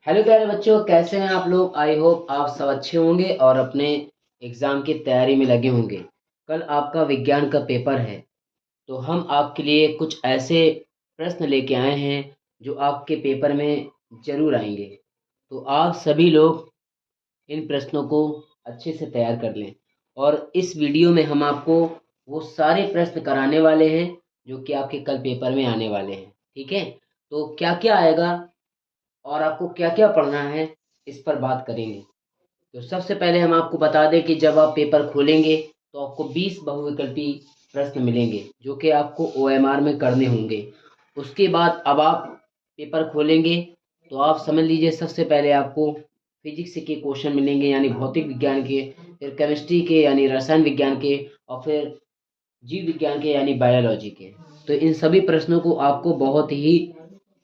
Hello प्यारे बच्चों, कैसे हैं आप लोग। आई होप आप सब अच्छे होंगे और अपने एग्ज़ाम की तैयारी में लगे होंगे। कल आपका विज्ञान का पेपर है, तो हम आपके लिए कुछ ऐसे प्रश्न लेके आए हैं जो आपके पेपर में ज़रूर आएंगे। तो आप सभी लोग इन प्रश्नों को अच्छे से तैयार कर लें। और इस वीडियो में हम आपको वो सारे प्रश्न कराने वाले हैं जो कि आपके कल पेपर में आने वाले हैं। ठीक है, तो क्या क्या आएगा और आपको क्या-क्या पढ़ना है, इस पर बात करेंगे। तो सबसे पहले हम आपको बता दें कि जब आप पेपर खोलेंगे, तो आपको 20 बहुविकल्पी प्रश्न मिलेंगे, जो कि आपको ओएमआर में करने होंगे। उसके बाद अब आप पेपर खोलेंगे, तो आप समझ लीजिए सबसे पहले आपको फिजिक्स के क्वेश्चन मिलेंगे, यानी भौतिक विज्ञान के, फिर केमिस्ट्री के यानी रसायन विज्ञान के, और फिर जीव विज्ञान के यानी बायोलॉजी के। तो इन सभी प्रश्नों को आपको बहुत ही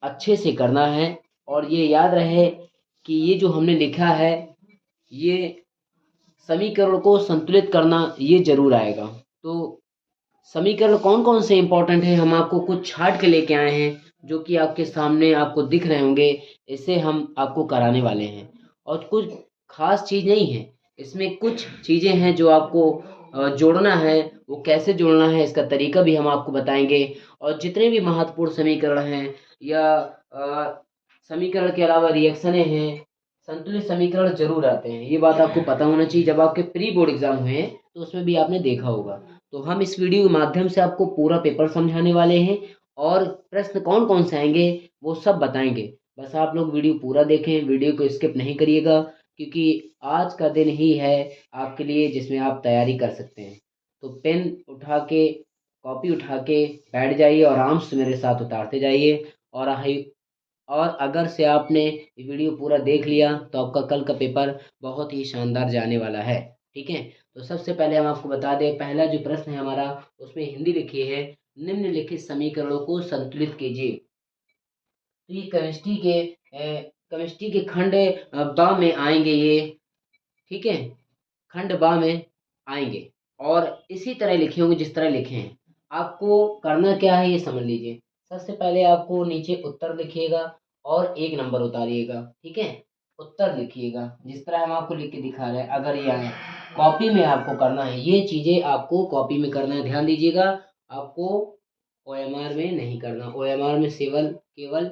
अच्छे से करना है। और ये याद रहे कि ये जो हमने लिखा है, ये समीकरण को संतुलित करना ये ज़रूर आएगा। तो समीकरण कौन-कौन से इम्पोर्टेंट हैं, हम आपको कुछ छाँट के लेके आए हैं, जो कि आपके सामने आपको दिख रहे होंगे। इसे हम आपको कराने वाले हैं और कुछ ख़ास चीज़ नहीं है। इसमें कुछ चीज़ें हैं जो आपको जोड़ना है, वो कैसे जोड़ना है इसका तरीका भी हम आपको बताएँगे। और जितने भी महत्वपूर्ण समीकरण हैं या समीकरण के अलावा रिएक्शनें हैं, संतुलित समीकरण ज़रूर आते हैं। ये बात आपको पता होना चाहिए, जब आपके प्री बोर्ड एग्ज़ाम हुए हैं, तो उसमें भी आपने देखा होगा। तो हम इस वीडियो के माध्यम से आपको पूरा पेपर समझाने वाले हैं और प्रश्न कौन-कौन से आएँगे, वो सब बताएँगे। बस आप लोग वीडियो पूरा देखें, वीडियो को स्किप नहीं करिएगा, क्योंकि आज का दिन ही है आपके लिए जिसमें आप तैयारी कर सकते हैं। तो पेन उठा के, कॉपी उठा के बैठ जाइए और आराम से मेरे साथ उतारते जाइए। और और अगर से आपने ये वीडियो पूरा देख लिया, तो आपका कल का पेपर बहुत ही शानदार जाने वाला है। ठीक है, तो सबसे पहले हम आपको बता दें, पहला जो प्रश्न है हमारा, उसमें हिंदी लिखी है, निम्नलिखित समीकरणों को संतुलित कीजिए। तो ये केमिस्ट्री के खंड ब में आएंगे ये। ठीक है, खंड बा में आएंगे और इसी तरह लिखे होंगे जिस तरह लिखे हैं। आपको करना क्या है ये समझ लीजिए। सबसे पहले आपको नीचे उत्तर लिखिएगा और एक नंबर उतारिएगा। ठीक है, उत्तर लिखिएगा जिस तरह हम आपको लिख के दिखा रहे हैं। अगर ये आए, कॉपी में आपको करना है, ये चीज़ें आपको कॉपी में करना है, ध्यान दीजिएगा। आपको ओएमआर में नहीं करना, ओएमआर में केवल केवल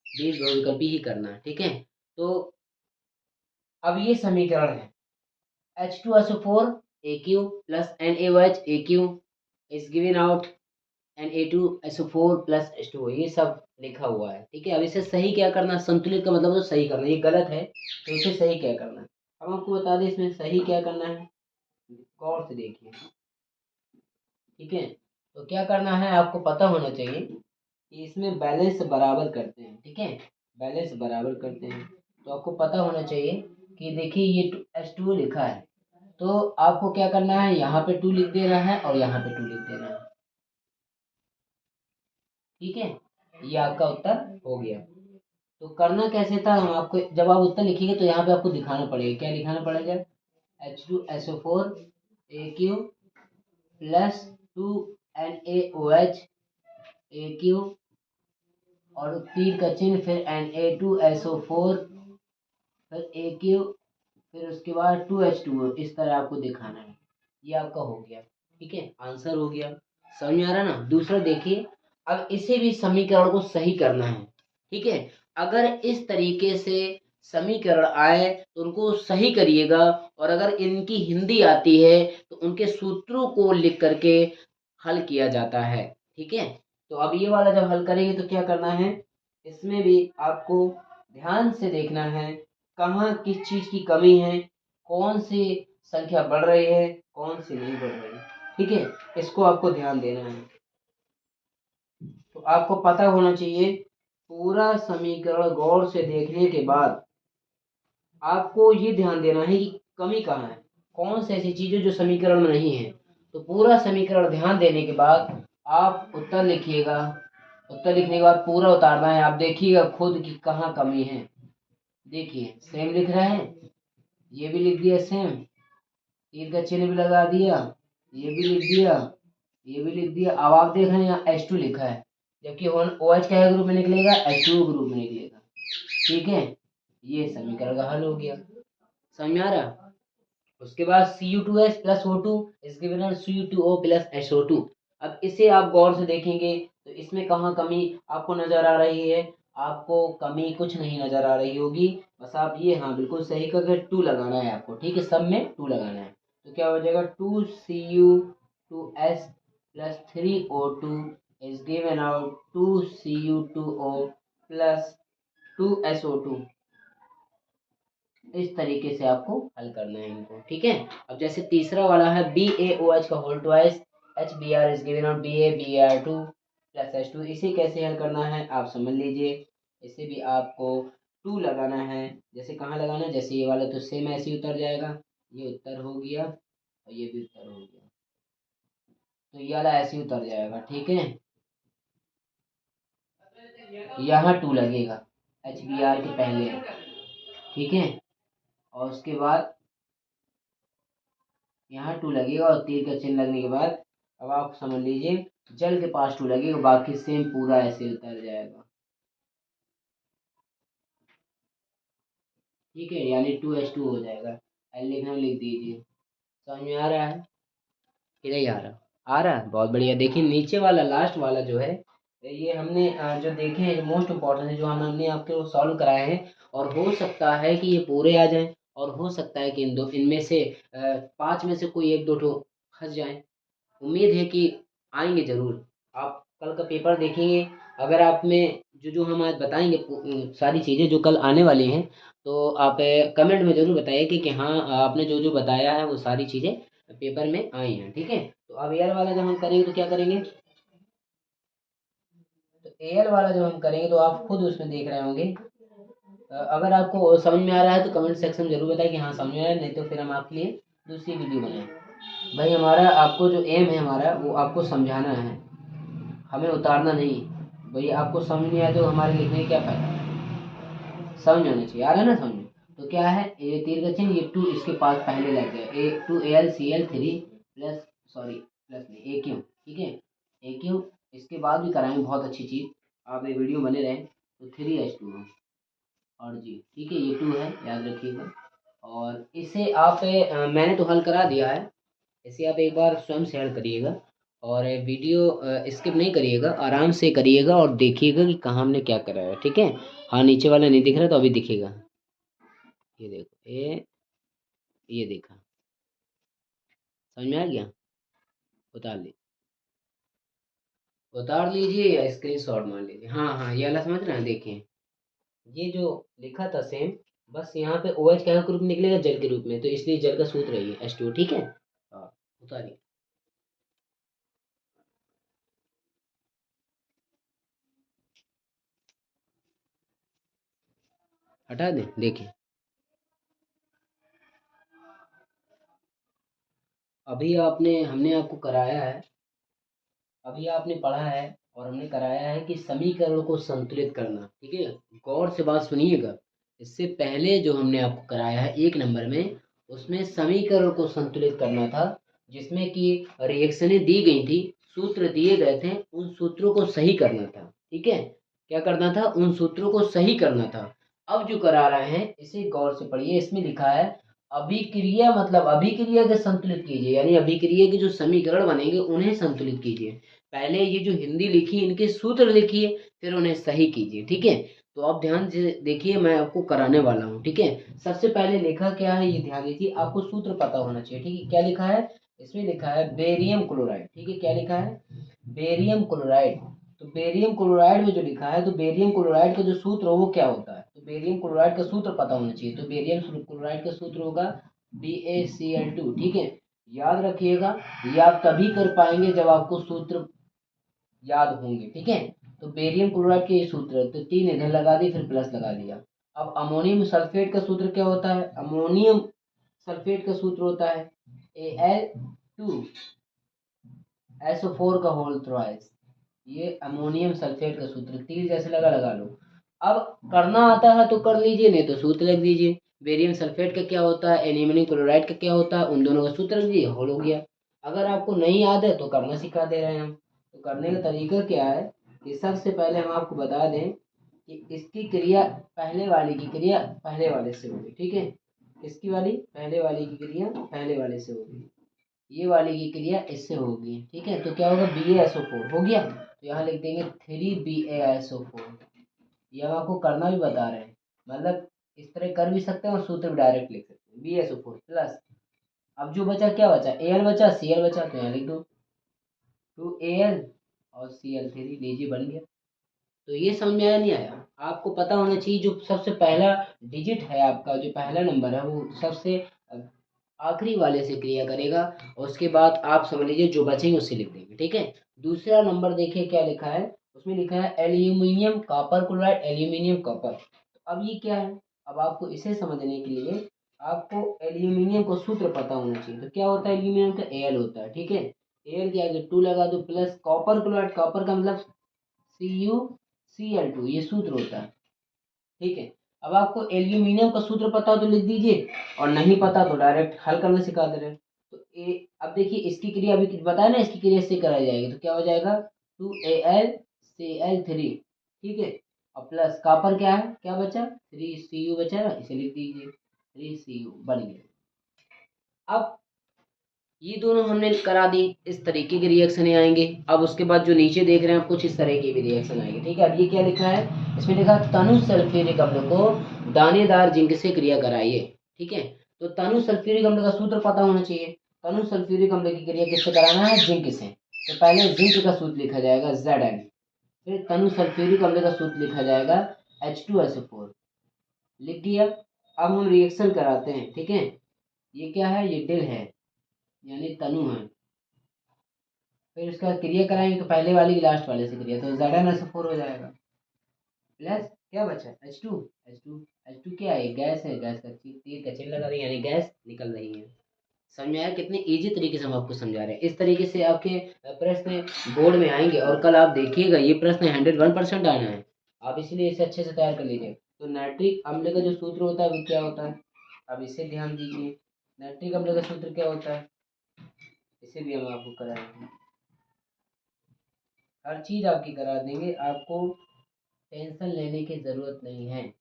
20 बहुविकल्पी ही करना है। ठीक है, तो अब ये समीकरण है, H2SO4 AQ plus NaOH AQ is given out Na2SO4 plus H2O, ये सब लिखा हुआ है। ठीक है, अब इसे सही क्या करना, संतुलित का मतलब तो सही करना, ये गलत है तो इसे सही क्या करना है। अब आपको बता दें इसमें सही क्या करना है, गौर से देखिए। ठीक है, तो क्या करना है आपको पता होना चाहिए कि इसमें बैलेंस बराबर करते हैं। ठीक है, बैलेंस बराबर करते हैं, तो आपको पता होना चाहिए कि देखिए ये H2O लिखा है, तो आपको क्या करना है, यहाँ पे 2 लिख देना है और यहाँ पे 2 लिख देना है। ठीक है, ये आपका उत्तर हो गया। तो करना कैसे था, हम आपको जब आप उत्तर लिखिएगा तो यहाँ पे आपको दिखाना पड़ेगा, क्या दिखाना पड़ेगा, H2SO4 AQ plus 2 NaOH AQ और तीर का चिन्ह, फिर Na2SO4, फिर AQ, फिर उसके बाद 2H2O, इस तरह आपको दिखाना है। ये आपका हो गया। ठीक है, आंसर हो गया। समझ में आ रहा ना। दूसरा देखिए, अब इसे भी समीकरण को सही करना है। ठीक है, अगर इस तरीके से समीकरण आए तो उनको सही करिएगा, और अगर इनकी हिंदी आती है तो उनके सूत्रों को लिख करके हल किया जाता है। ठीक है, तो अब ये वाला जब हल करेंगे तो क्या करना है, इसमें भी आपको ध्यान से देखना है कहाँ किस चीज़ की कमी है, कौन सी संख्या बढ़ रही है, कौन सी नहीं बढ़ रही। ठीक है, इसको आपको ध्यान देना है। तो आपको पता होना चाहिए, पूरा समीकरण गौर से देखने के बाद आपको ये ध्यान देना है कि कमी कहाँ है, कौन सी ऐसी चीज़ है जो समीकरण में नहीं है। तो पूरा समीकरण ध्यान देने के बाद आप उत्तर लिखिएगा। उत्तर लिखने के बाद पूरा उतारना है, आप देखिएगा खुद कि कहाँ कमी है। देखिए सेम लिख रहे हैं, ये भी लिख दिया सेम, तीर का चिन्ह भी लगा दिया, ये भी लिख दिया, ये भी लिख दिया। अब आप देख रहे हैं यहाँ H2 लिखा है, जबकि OH क्या ग्रुप में निकलेगा, H2 ग्रुप में निकलेगा। ठीक है, ये समीकरण का हल हो गया। समझ में आ रहा? उसके बाद Cu2S plus O2 is given Cu2O plus SO2। अब इसे आप गौर से देखेंगे तो इसमें कहाँ कमी आपको नजर आ रही है? आपको कमी कुछ नहीं नजर आ रही होगी। बस आप ये, हाँ बिल्कुल सही करके 2 लगाना है आपको, ठीक है, सब में 2 लगाना है। तो क्या हो जाएगा 2Cu2S plus 3O2 is given out 2Cu2O plus 2SO2। इस तरीके से आपको हल करना है इनको, ठीक है। अब जैसे तीसरा वाला है BaOH का whole twice HBr is given out BaBr2 plus H2। इसे कैसे हल करना है आप समझ लीजिए। इसे भी आपको 2 लगाना है। जैसे कहाँ लगाना है, जैसे ये वाला तो सेम ऐसे ही उतर जाएगा, ये उत्तर हो गया और ये भी उत्तर हो गया, तो ये वाला ऐसे ही उतर जाएगा, ठीक है। यहाँ 2 लगेगा HBr के पहले, ठीक है। और उसके बाद यहाँ 2 लगेगा और तीर का चिन्ह लगने के बाद अब आप समझ लीजिए जल के पास 2 लगेगा, बाकी सेम पूरा ऐसे उतर जाएगा, ठीक है। यानी 2H2 हो जाएगा। एल लिखना लिख दीजिए। समझ में आ रहा है? कि नहीं आ रहा? आ रहा है, बहुत बढ़िया। देखिए नीचे वाला लास्ट वाला जो है, ये हमने जो देखे हैं मोस्ट इम्पोर्टेंट है, जो हमने आपके सॉल्व कराए हैं। और हो सकता है कि ये पूरे आ जाएं, और हो सकता है कि इनमें से 5 में से कोई एक दो ठो फंस जाए। उम्मीद है कि आएंगे ज़रूर। आप कल का पेपर देखेंगे, अगर आप में जो जो हम आज बताएंगे सारी चीज़ें जो कल आने वाली हैं, तो आप कमेंट में ज़रूर बताइए कि हाँ आपने जो जो बताया है वो सारी चीज़ें पेपर में आई हैं, ठीक है। तो अब एयर वाला जब हम करेंगे तो क्या करेंगे, तो एयर वाला जब हम करेंगे तो आप खुद उसमें देख रहे होंगे। अगर आपको समझ में आ रहा है तो कमेंट सेक्शन में ज़रूर बताएं कि हाँ समझ में आया, नहीं तो फिर हम आपके लिए दूसरी वीडियो बनाएं। भाई हमारा आपको जो एम है हमारा, वो आपको समझाना है, हमें उतारना नहीं। भाई आपको समझ नहीं आया तो हमारे लिखने का क्या फायदा? समझ आना चाहिए, आ रहा है ना समझ में? तो क्या है, ये तीर का चिन्ह, ये 2 इसके पास पहले लग गया, A2AlCl3 प्लस, सॉरी प्लस नहीं AQ, ठीक है। AQ इसके बाद भी कराएंगे, बहुत अच्छी चीज़, आप ये वीडियो बने रहें। तो 3H2 और जी, ठीक है, ये 2 है, याद रखिएगा। और इसे आप मैंने तो हल करा दिया है, इसे आप एक बार स्वयं से हल करिएगा। और वीडियो स्किप नहीं करिएगा, आराम से करिएगा और देखिएगा कि कहाँ हमने क्या करा है, ठीक है। हाँ नीचे वाला नहीं दिख रहा तो अभी दिखेगा। ये देखो, ये देखा, समझ में आ गया? उतार ली, उतार लीजिए या स्क्रीनशॉट मार लीजिए। हाँ हाँ, ये वाला समझ रहे हैं, देखिए ये जो लिखा था सेम, बस यहाँ पे OH क्या के रूप में निकलेगा, जल के रूप में, तो इसलिए जल का सूत्र है ये H2, ठीक है। हाँ, उतारिए, हटा दें, देखिए अभी आपने, हमने आपको कराया है, अभी आपने पढ़ा है और हमने कराया है कि समीकरण को संतुलित करना, ठीक है। गौर से बात सुनिएगा। इससे पहले जो हमने आपको कराया है 1 नंबर में, उसमें समीकरण को संतुलित करना था, जिसमें कि रिएक्शनें दी गई थी, सूत्र दिए गए थे, उन सूत्रों को सही करना था, ठीक है। क्या करना था? उन सूत्रों को सही करना था। अब जो करा रहे हैं इसे गौर से पढ़िए, इसमें लिखा है अभिक्रिया, मतलब अभिक्रिया के संतुलित कीजिए, यानी अभिक्रिया के जो समीकरण बनेंगे उन्हें संतुलित कीजिए। पहले ये जो हिंदी लिखी इनके सूत्र लिखिए, फिर उन्हें सही कीजिए, ठीक है। तो आप ध्यान से देखिए, मैं आपको कराने वाला हूँ, ठीक है। सबसे पहले लिखा क्या है ये ध्यान दीजिए, आपको सूत्र पता होना चाहिए, ठीक है। क्या लिखा है? इसमें लिखा है बेरियम क्लोराइड, ठीक है। क्या लिखा है? Barium chloride. तो बेरियम क्लोराइड में जो लिखा है, तो बेरियम क्लोराइड का जो सूत्र हो वो क्या होता है, तो बेरियम क्लोराइड का सूत्र पता होना चाहिए। तो बेरियम क्लोराइड का सूत्र होगा BaCl2, ठीक है। याद रखिएगा, ये आप तभी कर पाएंगे जब आपको सूत्र याद होंगे, ठीक है। तो बेरियम क्लोराइड के ये सूत्र है, तो 3 इधर लगा दी, फिर प्लस लगा दिया। अब अमोनियम सल्फेट का सूत्र क्या होता है? अमोनियम सल्फेट का सूत्र होता है Al2SO4 का होल ट्वाइस। ये अमोनियम सल्फेट का सूत्र, तीर जैसे लगा लगा लो। अब करना आता है तो कर लीजिए, नहीं तो सूत्र लग दीजिए। बेरियम सल्फेट का क्या होता है, एल्यूमिनियम क्लोराइड का क्या होता है, उन दोनों का सूत्र रख दीजिए, होल हो गया। अगर आपको नहीं याद है तो करना सिखा दे रहे हैं हम। तो करने का तरीका क्या है कि सबसे पहले हम आपको बता दें कि इसकी क्रिया पहले वाले की क्रिया पहले वाले से होगी, ठीक है। इसकी वाली पहले वाले की क्रिया पहले वाले से होगी, ये वाली की क्रिया इससे होगी, ठीक है। तो क्या होगा, BaSO4 हो गया। तो यहाँ लिख देंगे 3BaSO4। ये हम आपको करना भी बता रहे हैं, मतलब इस तरह कर भी सकते हैं और सूत्र भी डायरेक्ट लिख सकते हैं। BaSO4 प्लस, अब जो बचा क्या बचा, Al बचा, Cl बचा, तो यहाँ लिख दो 2Al और Cl3, लीजिए बन गया। तो ये समझ में आया नहीं आया? आपको पता होना चाहिए जो सबसे पहला डिजिट है आपका, जो पहला नंबर है वो सबसे आखिरी वाले से क्रिया करेगा, और उसके बाद आप समझ लीजिए जो बचेंगे उससे लिख देंगे, ठीक है। दूसरा नंबर देखिए क्या लिखा है, उसमें लिखा है aluminium copper chloride, aluminium copper. तो अब ये क्या है, अब आपको इसे समझने के लिए आपको एल्यूमिनियम को सूत्र पता होना चाहिए। तो क्या होता है एल्यूमिनियम का, Al होता है, ठीक है। Al के आगे 2 लगा दो, प्लस कॉपर क्लोराइड, कॉपर का मतलब CuCl2, ये सूत्र होता है, ठीक है। अब आपको एल्यूमिनियम का सूत्र पता हो तो लिख दीजिए, और नहीं पता तो डायरेक्ट हल करना सिखा दे रहे हैं। तो अब देखिए इसकी क्रिया अभी बताया ना, इसकी क्रिया से कराई जाएगी, तो क्या हो जाएगा 2AlCl3, ठीक है। और प्लस कॉपर क्या है, क्या बचा 3Cu बचा ना, इसे लिख दीजिए 3Cu बन गया। अब ये दोनों हमने करा दी, इस तरीके के रिएक्शन आएंगे। अब उसके बाद जो नीचे देख रहे हैं आप, कुछ इस तरह के भी रिएक्शन आएंगे, ठीक है। अब ये क्या लिखा है, इसमें लिखा है तनु सल्फ्यूरिक अम्ल को दानेदार जिंक से क्रिया कराइए, ठीक है। तो तनु सल्फ्यूरिक अम्ल का सूत्र पता होना चाहिए। तनु सल्फ्यूरिक अम्ल की क्रिया किससे कराना है, जिंक से। तो पहले जिंक का सूत्र लिखा जाएगा Zn, फिर तनु सल्फ्यूरिक अम्ल का सूत्र लिखा जाएगा H2SO4, लिख दिया। अब हम रिएक्शन कराते हैं, ठीक है। ये क्या है, ये डिल है, यानी तनु है। फिर उसका क्रिया कराएंगे तो पहले वाली की लास्ट वाले से क्रिया, तो Zn4 हो जाएगा। प्लस क्या बचा, H2 क्या है, गैस है, गैस का तीर का चिन्ह लगा रही है, यानी गैस निकल रही है। समझ में आया? कितने इजी तरीके से हम आपको समझा रहे हैं। इस तरीके से आपके प्रश्न बोर्ड में आएंगे, और कल आप देखिएगा ये प्रश्न 101% आना है। आप इसलिए इसे अच्छे से तैयार कर लीजिए। तो नाइट्रिक अम्ल का जो सूत्र होता है वो क्या होता है, अब इसे ध्यान दीजिए। नाइट्रिक अम्ल का सूत्र क्या होता है, इसे भी हम आपको कराएंगे, हर चीज आपकी करा देंगे, आपको टेंशन लेने की जरूरत नहीं है।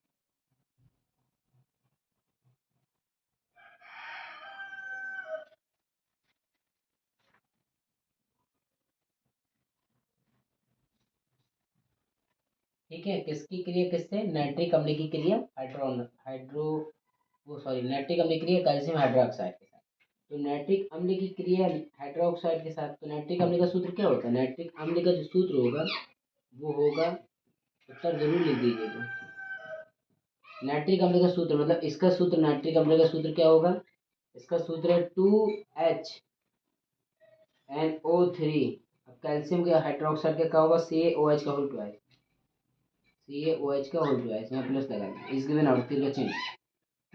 ठीक है, किसकी क्रिया किससे, नाइट्रिक अम्ल की क्रिया हाइड्रो वो सॉरी नाइट्रिक अम्ल की क्रिया कैल्शियम हाइड्रोक्साइड के साथ। तो नाइट्रिक अम्ल की क्रिया हाइड्रोक्साइड के साथ, तो नाइट्रिक अम्ल का सूत्र क्या होता है, नाइट्रिक अम्ल का जो सूत्र होगा वो होगा, उत्तर जरूर लिख दीजिएगा। नाइट्रिक अम्ल का सूत्र मतलब इसका सूत्र, नाइट्रिक अम्ल का सूत्र क्या होगा, इसका सूत्र है 2HNO3। अब कैल्शियम के हाइड्रोक्साइड का क्या होगा, CaOH का होल ट्वाइस, CaOH का होल ट्वाइस, यहाँ प्लस लगा दें, इस गिवन आउट तीर का चिन्ह।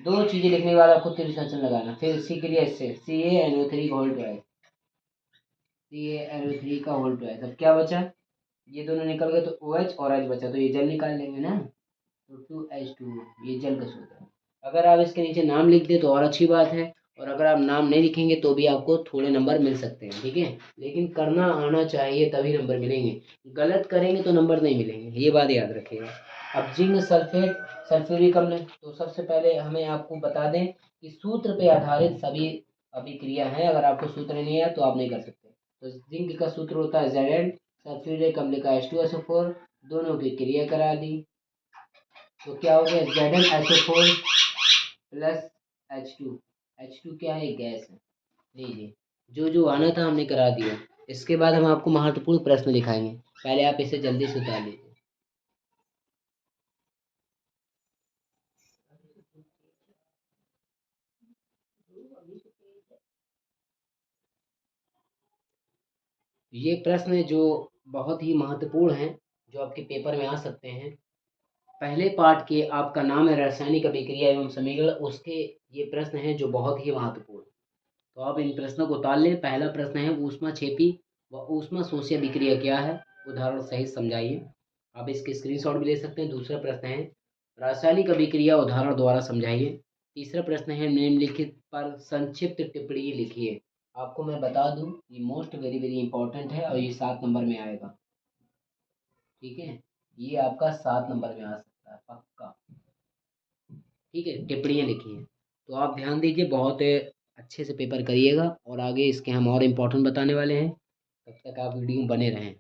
दो चीजें लिखने के बाद आपको तीर का चिन्ह लगाना, फिर इसी के लिए इससे CaNO3 का होल ट्वाइस, CaNO3 का होल ट्वाइस। अब क्या बचा, ये दोनों निकल गए तो OH और H बचा, तो ये जल निकाल लेंगे ना, तो 2H2, ये जल का सूत्र है। अगर आप इसके नीचे नाम लिख दें तो और अच्छी बात है, और अगर आप नाम नहीं लिखेंगे तो भी आपको थोड़े नंबर मिल सकते हैं, ठीक है। लेकिन करना आना चाहिए तभी नंबर मिलेंगे, गलत करेंगे तो नंबर नहीं मिलेंगे, ये बात याद रखिएगा। अब जिंक सल्फेट सल्फ्यूरिक अम्ल, तो सबसे पहले हमें आपको बता दें कि सूत्र पे आधारित सभी अभिक्रिया हैं, अगर आपको सूत्र नहीं है तो आप नहीं कर सकते। तो जिंक का सूत्र होता है Zn, सल्फ्यूरिक अम्ल का H2SO4, दोनों की क्रिया करा दी, तो क्या हो गया Zn SO4 plus H2। H2 क्या है, गैस है। लीजिए, जो जो आना था हमने करा दिया। इसके बाद हम आपको महत्वपूर्ण प्रश्न दिखाएंगे, पहले आप इसे जल्दी से उतार लीजिए। ये प्रश्न जो बहुत ही महत्वपूर्ण हैं, जो आपके पेपर में आ सकते हैं। पहले पार्ट के आपका नाम है रासायनिक अभिक्रिया एवं समीकरण, उसके ये प्रश्न हैं जो बहुत ही महत्वपूर्ण। तो आप इन प्रश्नों को उतार लें। पहला प्रश्न है ऊष्मा छेपी व ऊष्मा शोषी अभिक्रिया क्या है, उदाहरण सहित समझाइए। आप इसके स्क्रीनशॉट भी ले सकते हैं। दूसरा प्रश्न है रासायनिक अभिक्रिया उदाहरण द्वारा समझाइए। तीसरा प्रश्न है निम्नलिखित पर संक्षिप्त टिप्पणी लिखिए। आपको मैं बता दूं ये मोस्ट वेरी वेरी इंपॉर्टेंट है और ये 7 नंबर में आएगा, ठीक है। ये आपका 7 नंबर में आ सकता है पक्का। ठीक है, टिप्पणियाँ लिखी हैं। तो आप ध्यान दीजिए, बहुत अच्छे से पेपर करिएगा और आगे इसके हम और इम्पोर्टेंट बताने वाले हैं। तब तक आप वीडियो में बने रहें।